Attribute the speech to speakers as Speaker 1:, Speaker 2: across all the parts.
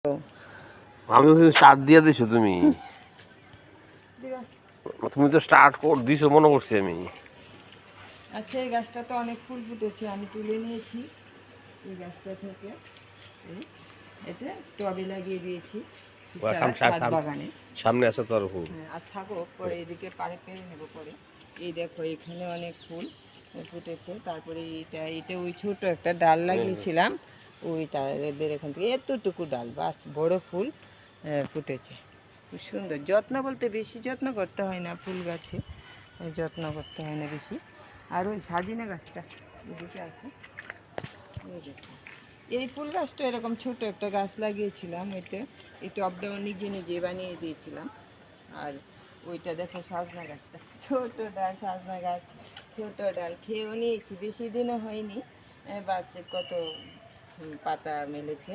Speaker 1: আমি তো স্টার্ট দিয়ে দিছো তুমি। তুমি তো স্টার্ট দিছো মনে করছি আমি।
Speaker 2: আচ্ছা, এই গাছটা তো অনেক ফুল ফুটেছে, আমি তুলে নিয়েছি এই গাছটা থেকে। এতে টবে লাগিয়ে দিয়েছি ছাদ বাগানে।
Speaker 1: সামনে আছে তোর ফুল।
Speaker 2: হ্যাঁ, আর থাকো, পরে এদিকে পাড়ে পেরে নেবো পরে। এই দেখো এখানে অনেক ফুল ফুটেছে। তারপরে এটা ওই ছোট একটা ডাল লাগিয়েছিলাম, ওইটা এদের এখান থেকে এতটুকু ডাল, বাস বড় ফুল ফুটেছে। খুব সুন্দর। যত্ন বলতে বেশি যত্ন করতে হয় না ফুল গাছে, যত্ন করতে হয় না বেশি। আর ওই সাজিনা গাছটা এদিকে আছে, এই ফুল গাছটা এরকম ছোট একটা গাছ লাগিয়েছিলাম, ওইটা এই টবটাও নিজে নিজে বানিয়ে দিয়েছিলাম। আর ওইটা দেখো সাজনা গাছটা, ছোট ডাল সাজনা গাছ, ছোট ডাল খেয়েও নিয়েছি, বেশি দিনও হয়নি, বাচ্চা কত পাতা মেলেছে।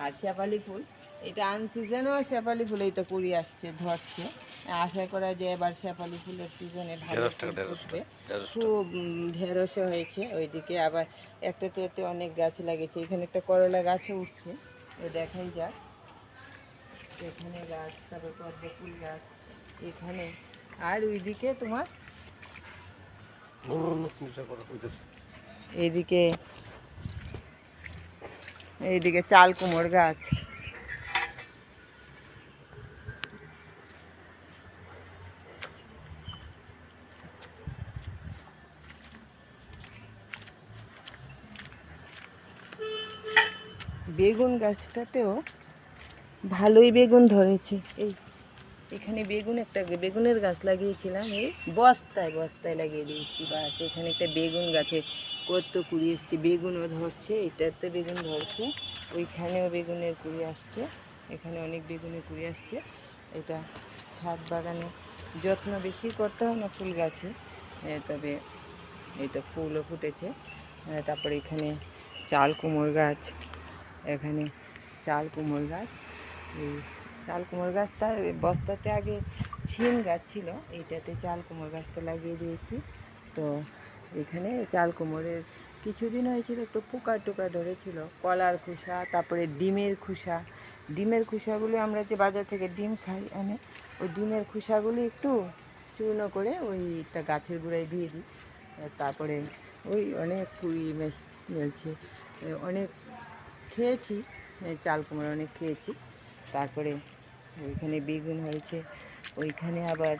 Speaker 2: আর শেফালি ফুল, এটা আনসিজনও শেফালি ফুল, এই তো কুড়ি আসছে, ধরছে। আশা করা যায় এবার শেফালি ফুলের সিজনে ভালো ফুল ফুটবে। খুব ঢেঁড়সও হয়েছে ওইদিকে, আবার একটাতে একটু অনেক গাছ লাগিয়েছে। এখানে একটা করলা গাছও উঠছে, দেখাই যাক। এখানে গাছ, তারপর পদ্ম ফুল গাছ এখানে। আর ওইদিকে তোমার এইদিকে এইদিকে চাল কুমড় গাছ। বেগুন গাছটাতেও ভালোই বেগুন ধরেছে। এই এখানে বেগুনের গাছ লাগিয়েছিলাম, এই বস্তায় বস্তায় লাগিয়ে দিয়েছি, বাস এখানে একটা বেগুন গাছে কত কুড়ি এসছে, বেগুনও ধরছে, এটাতে বেগুন ধরছে, ওইখানেও বেগুনের কুড়ি আসছে, এখানে অনেক বেগুনের কুড়ি আসছে। এটা ছাদ বাগানে যত্ন বেশি করতে হয় না ফুল গাছে, তবে এই তো ফুলও ফুটেছে। তারপরে এখানে চাল কুমড় গাছ, এখানে চাল কুমড় গাছ। এই চাল কুমড় গাছটা বস্তাতে আগে ছিম গাছ ছিল, এইটাতে চাল কুমড় গাছটা লাগিয়ে দিয়েছি। তো এখানে চাল কুমড়ের কিছুদিন হয়েছিল একটু পোকা টোকা ধরেছিল, কলার খোসা, তারপরে ডিমের খোসাগুলি আমরা যে বাজার থেকে ডিম খাই এনে, ওই ডিমের খোসাগুলি একটু চূর্ণ করে ওইটা গাছের গোড়ায় দিয়ে দিই। তারপরে ওই অনেক কুড়ি মেলছে, অনেক খেয়েছি, চাল কুমড়ো অনেক খেয়েছি। তারপরে ওইখানে বেগুন হয়েছে, ওইখানে আবার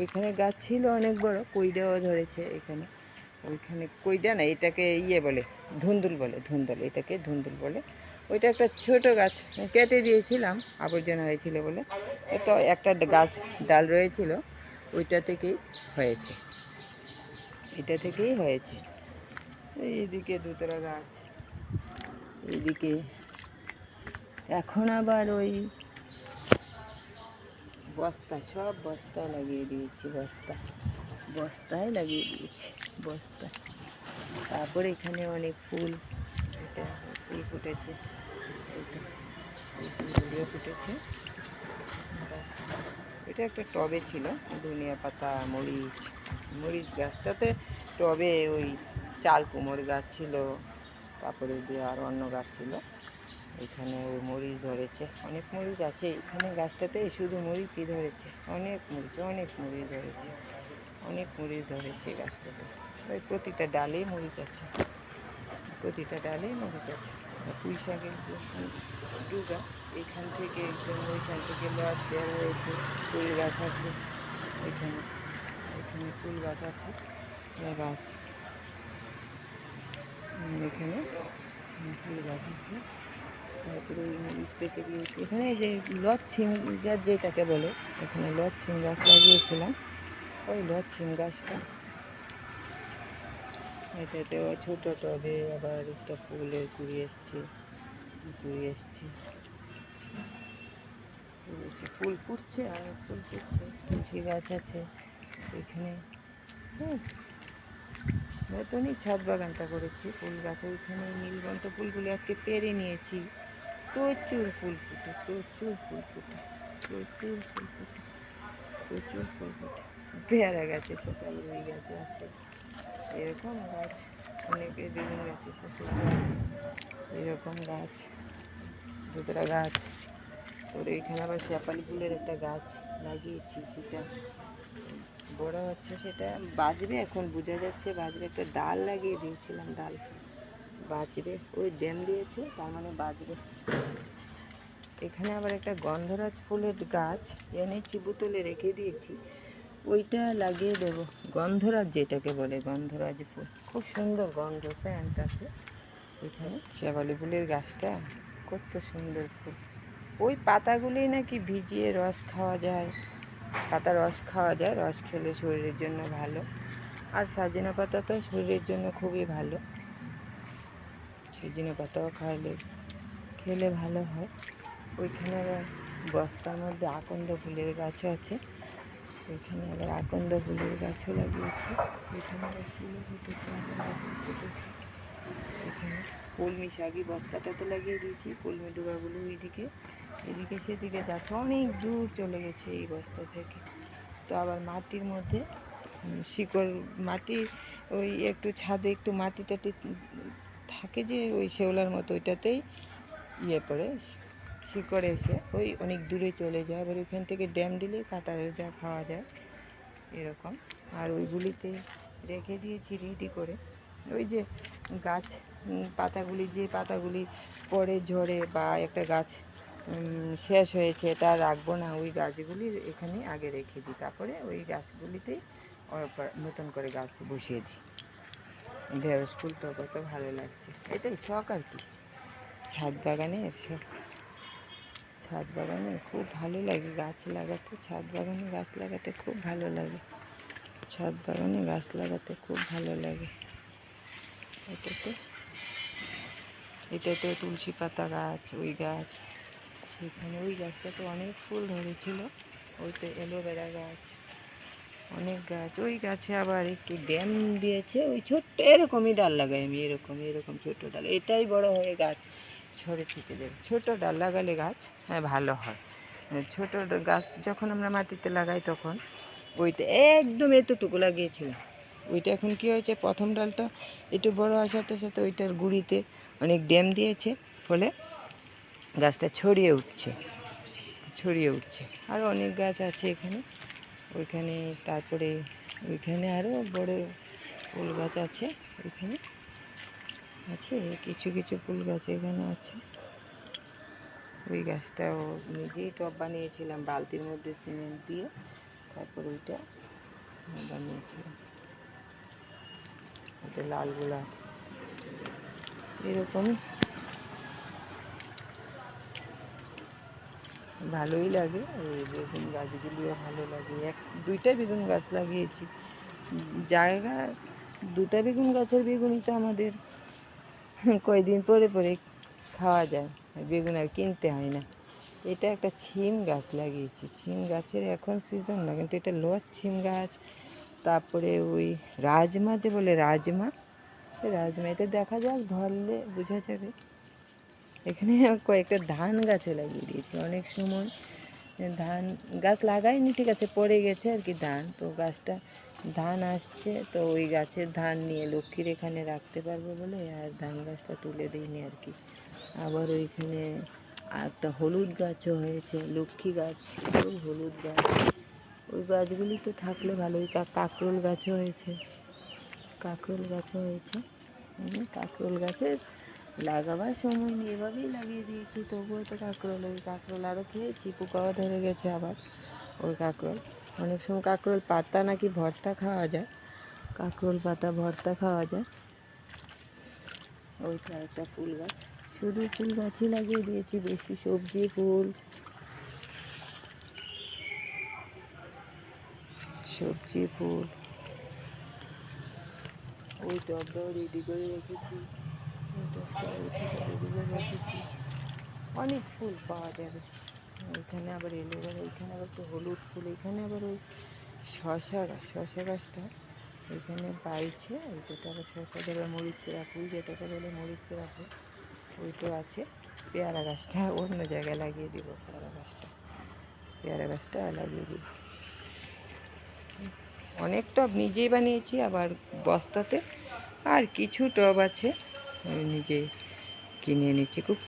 Speaker 2: ওইখানে গাছ ছিল অনেক বড়, কইডাও ধরেছে এখানে। ওইখানে কইডা না, এটাকে বলে ধুন্দুল বলে, এটাকে ধুন্দুল বলে। ওইটা একটা ছোট গাছ, কেটে দিয়েছিলাম আবর্জনা হয়েছিল বলে। তো একটা গাছ ডাল রয়েছিল, ওইটা থেকেই হয়েছে, এটা থেকেই হয়েছে। এইদিকে দুতরা গাছ, এইদিকে এখন আবার ওই সব বস্তায় লাগিয়ে দিয়েছি, বস্তায় লাগিয়ে দিয়েছি, বস্তা। তারপরে এখানে অনেক ফুল, এটা ফুল ফুটেছে, এইটা এই ফুলগুলিও ফুটেছে। এটা একটা টবে ছিল, ধনিয়া পাতা, মরিচ গাছটাতে টবে ওই চাল কুমড় গাছ ছিল, তারপরে দিয়ে আর অন্য গাছ ছিল। এখানে ওই মরিচ ধরেছে, অনেক মরিচ আছে এখানে গাছটাতে, শুধু মরিচই ধরেছে, অনেক মরিচ ধরেছে গাছটাতে। ওই প্রতিটা ডালেই মরিচ আছে, পুঁই শাকের ডুগা, এখান থেকে একদম ওইখান থেকে লজ দেওয়া হয়েছে। ফুল গাছ আছে এখানে, ফুল গাছ আছে, গাছ এখানে ফুল গাছ আছে। তারপরে ওই মরিচ পেকে দিয়েছি। এখানে যে লচ্ছিম গাছ যেটাকে বলে, এখানে লচ্ছিম গাছ লাগিয়েছিলাম, ওই লচ্ছিম গাছটা। এটাতেও ছোটো টবে আবার একটা ফুলের কুড়ি এসছে, ফুল ফুটছে, অনেক ফুল ফুটছে। তুলসী গাছ আছে এখানে। নতুনই ছাদ বাগানটা করেছি, ফুল গাছ ওইখানে নীলকণ্ঠ ফুলগুলি আজকে পেরে নিয়েছি। প্রচুর ফুল ফুটে, পেয়ারা গাছের সাথে রুই গাছও আছে, এরকম গাছ অনেকের, বেগুন গাছের সাথে আছে এরকম গাছ। ধুতরা গাছ। ওর এখানে আবার শেপালি ফুলের একটা গাছ লাগিয়েছি, সেটা বড় হচ্ছে, সেটা বাজবে, এখন বোঝা যাচ্ছে বাজবে। একটা ডাল লাগিয়ে দিয়েছিলাম, ডাল বাজবে, ওই ড্যাম দিয়েছে তার মানে বাজবে। এখানে আবার একটা গন্ধরাজ ফুলের গাছ এনেছি, বোতলে রেখে দিয়েছি, ওইটা লাগিয়ে দেবো। গন্ধরাজ যেটাকে বলে, গন্ধরাজ ফুল, খুব সুন্দর গন্ধ, স্যান্ট আছে। এখানে শেফালি ফুলের গাছটা কত সুন্দর ফুল। ওই পাতাগুলোই নাকি ভিজিয়ে রস খাওয়া যায়, পাতা রস খাওয়া যায়, রস খেলে শরীরের জন্য ভালো। আর সজনে পাতা তো শরীরের জন্য খুবই ভালো, সজনে পাতাও খেলে ভালো হয়। ওইখানে আবার বস্তার মধ্যে আকন্দ ফুলের গাছও আছে, ওইখানে আবার আকন্দ ফুলের গাছও লাগিয়েছি। ওইখানে আবার ফুলও ফুটেছে, আকন্দ ফুল ফুটেছে। এখানে কলমি শাকই বস্তাটাতে লাগিয়ে দিয়েছি, কলমি ডোবাগুলো এদিকে সেদিকে যাচ্ছে, অনেক দূর চলে গেছে এই বস্তা থেকে। তো আবার মাটির মধ্যে শিকড়, মাটি ওই একটু ছাদে একটু মাটি টাটি থাকে যে ওই শেওলার মতো, ওইটাতেই পড়ে শিকড়ে এসে ওই অনেক দূরে চলে যায়। আবার ওইখান থেকে ড্যাম দিলে কাটা যা খাওয়া যায় এরকম। আর ওইগুলিতে রেখে দিয়েছি রেডি করে। ওই যে গাছ পাতাগুলি, যে পাতাগুলি পরে ঝরে বা একটা গাছ শেষ হয়েছে, এটা রাখবো না, ওই গাছগুলি এখানে আগে রেখে দিই, তারপরে ওই গাছগুলিতেই নতুন করে গাছ বসিয়ে দিই। ঢেঁড়স ফুলটা কত ভালো লাগছে, এটাই শখ আর কি, ছাদ বাগানে খুব ভালো লাগে গাছ লাগাতে, ছাদ বাগানে গাছ লাগাতে খুব ভালো লাগে, ছাদ বাগানে গাছ লাগাতে খুব ভালো লাগে। এটাতে তুলসী পাতা গাছ, ওই গাছ, সেখানে ওই গাছটা তো অনেক ফুল ধরেছিল, ওইতে অ্যালোভেরা গাছ, অনেক গাছ। ওই গাছে আবার একটু ড্যাম দিয়েছে, ওই ছোট্ট এরকমই ডাল লাগাই আমি, এরকম ছোট ডাল, এটাই বড় হয়ে গাছ ছড়ে ছিটে দেবে। ছোট ডাল লাগালে গাছ ভালো হয়। ছোট গাছ যখন আমরা মাটিতে লাগাই তখন ওইটা একদম এতটুকু লাগিয়েছিলাম, ওইটা এখন কী হয়েছে, প্রথম ডালটা একটু বড় হওয়ার সাথে সাথে ওইটার গুঁড়িতে অনেক ড্যাম দিয়েছে, ফলে গাছটা ছড়িয়ে উঠছে। আরও অনেক গাছ আছে এখানে, ওইখানে, তারপরে ওইখানে আরও বড় ফুল গাছ আছে, ওইখানে আছে কিছু ফুল গাছ এখানে আছে। ওই গাছটাও নিজেই টব বানিয়েছিলাম, বালতির মধ্যে সিমেন্ট দিয়ে, তারপর ওইটা বানিয়েছিলাম। ওটা লাল গোলাপ, এরকমই ভালোই লাগে। এই বেগুন গাছগুলিও ভালো লাগে, দুইটা বেগুন গাছ লাগিয়েছি, জায়গা দুটা বেগুন গাছের বেগুনই তো আমাদের কয়দিন পরে খাওয়া যায়, বেগুন আর কিনতে হয় না। এটা একটা ছিম গাছ লাগিয়েছি, ছিম গাছের এখন সিজন না, কিন্তু এটা লোয়ার ছিম গাছ। তারপরে ওই রাজমা, যে বলে রাজমা, এটা দেখা যাক, ধরলে বোঝা যাবে। এখানে কয়েকটা ধান গাছও লাগিয়ে দিয়েছি, অনেক সময় ধান গাছ লাগাইনি, ঠিক আছে, পড়ে গেছে আর কি ধান, তো গাছটা ধান আসছে, তো ওই গাছের ধান নিয়ে লক্ষ্মীর এখানে রাখতে পারবো বলে আর ধান গাছটা তুলে দিইনি আর কি। আবার ওইখানে একটা হলুদ গাছও হয়েছে, লক্ষ্মী গাছ, ওই হলুদ গাছ, ওই গাছগুলি তো থাকলে ভালোই। কাঁকরোল গাছও হয়েছে, কাঁকরোল গাছের লাগাবার সময় নিয়ে এভাবেই লাগিয়ে দিয়েছি, তবুও তো কাঁকরোল আরও খেয়েছি, পোকাও ধরে গেছে আবার। ওই কাঁকরোল, অনেক সময় কাঁকরোল পাতা নাকি ভর্তা খাওয়া যায়, কাঁকরোল পাতা ভর্তা খাওয়া যায়। ওইটা একটা ফুল গাছ, শুধু ফুল গাছই লাগিয়ে দিয়েছি, বেশি সবজি ফুল, ওই টবটাও রেডি করে রেখেছি, অনেক ফুল পাওয়া যাবে। ওইখানে আবার এলোভেরা, ওইখানে আবার তো হলুদ ফুল, এখানে আবার ওই শশা গাছটা ওইখানে বাইছে, ওইটাতে আবার শশা দেবে, মরিচেরা ফুল যেটাকে বলে মরিচেরা ফুল, ওইটাও আছে। পেয়ারা গাছটা অন্য জায়গায় লাগিয়ে দিব, পেয়ারা গাছটা লাগিয়ে দিব। অনেক টব নিজেই বানিয়েছি, আবার বস্তাতে, আর কিছু টব আছে নিজেই কিনে এনেছি। খুব